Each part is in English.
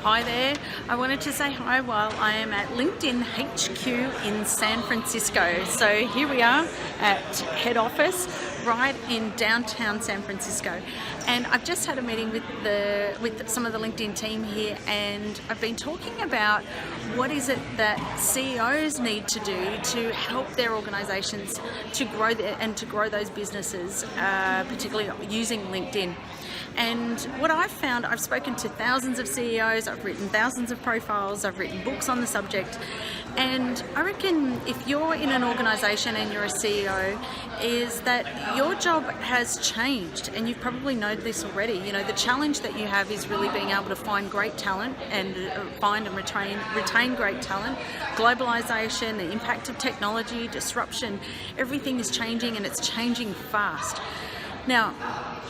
Hi there. I wanted to say hi while I am at LinkedIn HQ in San Francisco. So here we are at head office right in downtown San Francisco. And I've just had a meeting with some of the LinkedIn team here, and I've been talking about what is it that CEOs need to do to help their organizations to grow those businesses, particularly using LinkedIn. And what I've found, I've spoken to thousands of CEOs, I've written thousands of profiles, I've written books on the subject, and I reckon if you're in an organisation and you're a CEO, is that your job has changed, and you've probably known this already. You know, the challenge that you have is really being able to find great talent and find and retain great talent. Globalisation, the impact of technology, disruption, everything is changing, and it's changing fast. Now,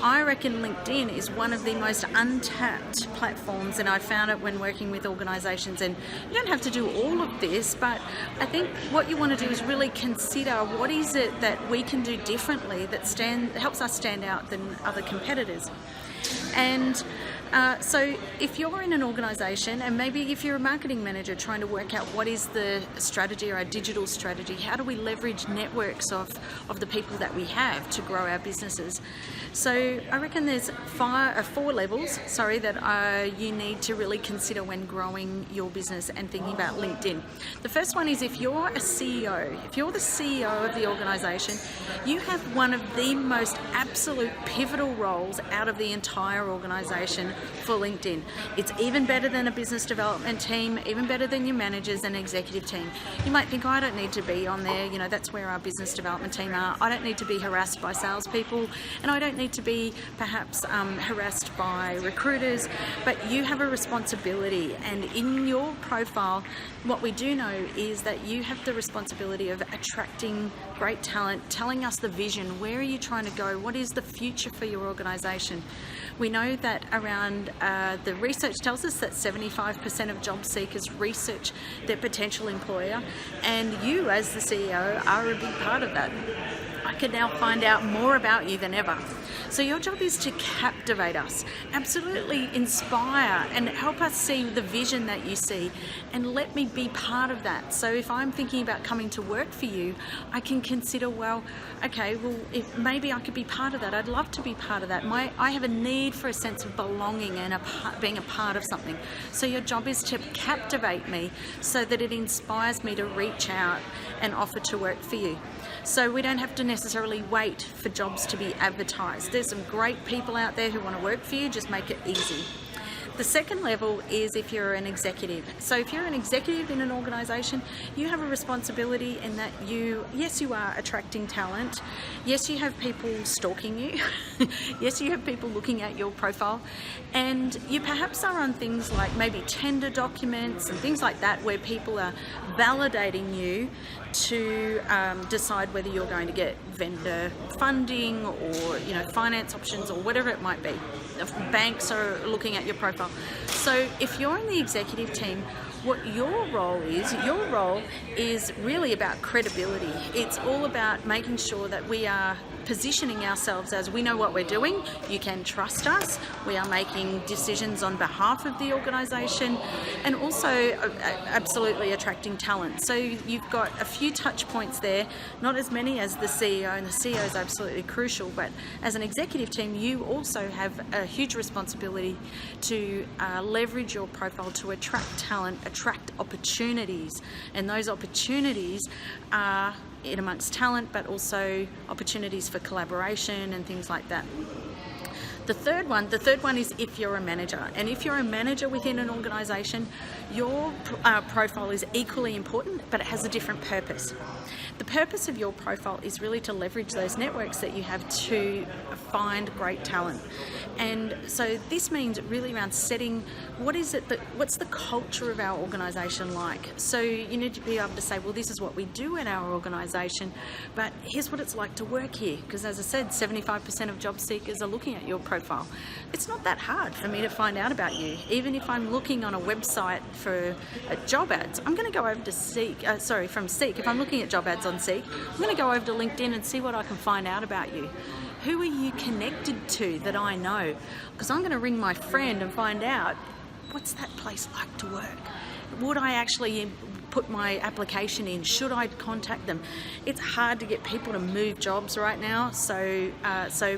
I reckon LinkedIn is one of the most untapped platforms, and I found it when working with organisations. And you don't have to do all of this, but I think what you want to do is really consider what is it that we can do differently that helps us stand out than other competitors. And so if you're in an organisation, and maybe if you're a marketing manager trying to work out what is the strategy or our digital strategy, how do we leverage networks of the people that we have to grow our businesses? So I reckon there's four levels, that you need to really consider when growing your business and thinking about LinkedIn. The first one is if you're a CEO, if you're the CEO of the organisation, you have one of the most absolute pivotal roles out of the entire organisation for LinkedIn. It's even better than a business development team, even better than your managers and executive team. You might think, I don't need to be on there, that's where our business development team are. I don't need to be harassed by salespeople, and I don't need to be perhaps harassed by recruiters, but you have a responsibility. And in your profile, what we do know is that you have the responsibility of attracting great talent, telling us the vision, where are you trying to go, what is the future for your organisation. We know that around the research tells us that 75% of job seekers research their potential employer, and you as the CEO are a big part of that. I can now find out more about you than ever. So your job is to captivate us, absolutely inspire and help us see the vision that you see, and let me be part of that. So if I'm thinking about coming to work for you, I can consider, if maybe I could be part of that. I'd love to be part of that. I have a need for a sense of belonging and being a part of something. So your job is to captivate me so that it inspires me to reach out and offer to work for you. So we don't have to necessarily wait for jobs to be advertised. There's some great people out there who want to work for you, just make it easy. The second level is if you're an executive. So if you're an executive in an organisation, you have a responsibility in that you are attracting talent. Yes, you have people stalking you. Yes, you have people looking at your profile. And you perhaps are on things like maybe tender documents and things like that, where people are validating you to decide whether you're going to get vendor funding or finance options or whatever it might be. Banks are looking at your profile. So if you're in the executive team, what your role is really about credibility. It's all about making sure that we are positioning ourselves as we know what we're doing, you can trust us, we are making decisions on behalf of the organisation, and also absolutely attracting talent. So you've got a few touch points there, not as many as the CEO, and the CEO is absolutely crucial, but as an executive team you also have a huge responsibility to leverage your profile to attract talent, attract opportunities, and those opportunities are in amongst talent, but also opportunities for collaboration and things like that. The third one is if you're a manager. And if you're a manager within an organisation, your profile is equally important, but it has a different purpose. The purpose of your profile is really to leverage those networks that you have to find great talent. And so this means really around setting what's the culture of our organisation like. So you need to be able to say, well, this is what we do in our organisation, but here's what it's like to work here. Because as I said, 75% of job seekers are looking at your profile. It's not that hard for me to find out about you. Even if I'm looking on a website for job ads, I'm going to go over to Seek. From Seek. If I'm looking at job ads on Seek, I'm going to go over to LinkedIn and see what I can find out about you. Who are you connected to that I know? Because I'm going to ring my friend and find out what's that place like to work? Would I actually put my application in? Should I contact them? It's hard to get people to move jobs right now, so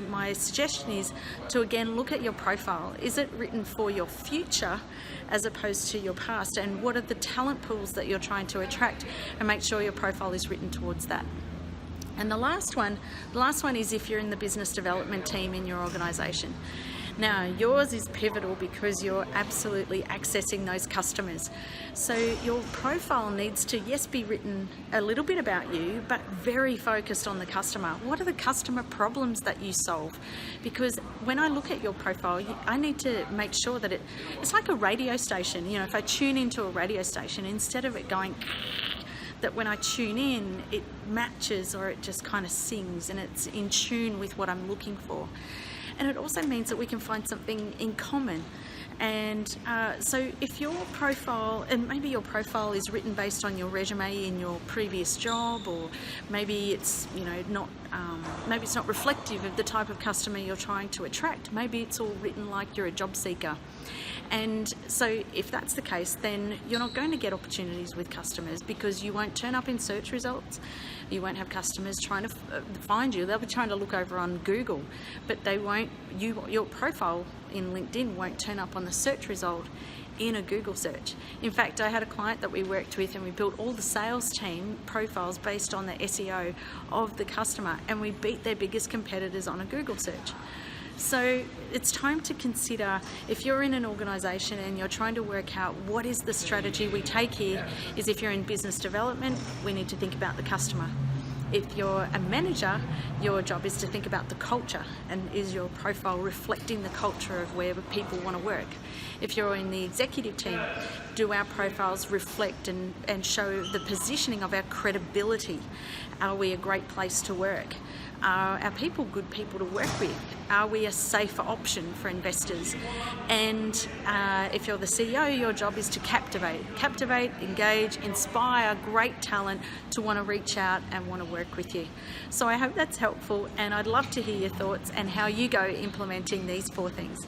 my suggestion is to again look at your profile. Is it written for your future as opposed to your past, and what are the talent pools that you're trying to attract, and make sure your profile is written towards that. And the last one is if you're in the business development team in your organisation. Now, yours is pivotal because you're absolutely accessing those customers. So your profile needs to, yes, be written a little bit about you, but very focused on the customer. What are the customer problems that you solve? Because when I look at your profile, I need to make sure that it's like a radio station. You know, if I tune into a radio station, instead of it going, that when I tune in, it matches, or it just kind of sings and it's in tune with what I'm looking for. And it also means that we can find something in common. And so if your profile, and maybe your profile is written based on your resume in your previous job, or maybe it's, you know, maybe it's not reflective of the type of customer you're trying to attract. Maybe it's all written like you're a job seeker. And so if that's the case, then you're not going to get opportunities with customers, because you won't turn up in search results. You won't have customers trying to find you. They'll be trying to look over on Google, but they won't. Your profile in LinkedIn won't turn up on the search result in a Google search. In fact, I had a client that we worked with, and we built all the sales team profiles based on the SEO of the customer, and we beat their biggest competitors on a Google search. So it's time to consider, if you're in an organisation and you're trying to work out what is the strategy we take here, is if you're in business development, we need to think about the customer. If you're a manager, your job is to think about the culture, and is your profile reflecting the culture of where people want to work. If you're in the executive team, do our profiles reflect and show the positioning of our credibility? Are we a great place to work? Are our people good people to work with? Are we a safer option for investors? And if you're the CEO, your job is to captivate, engage, inspire great talent to want to reach out and want to work with you. So I hope that's helpful, and I'd love to hear your thoughts and how you go implementing these 4 things.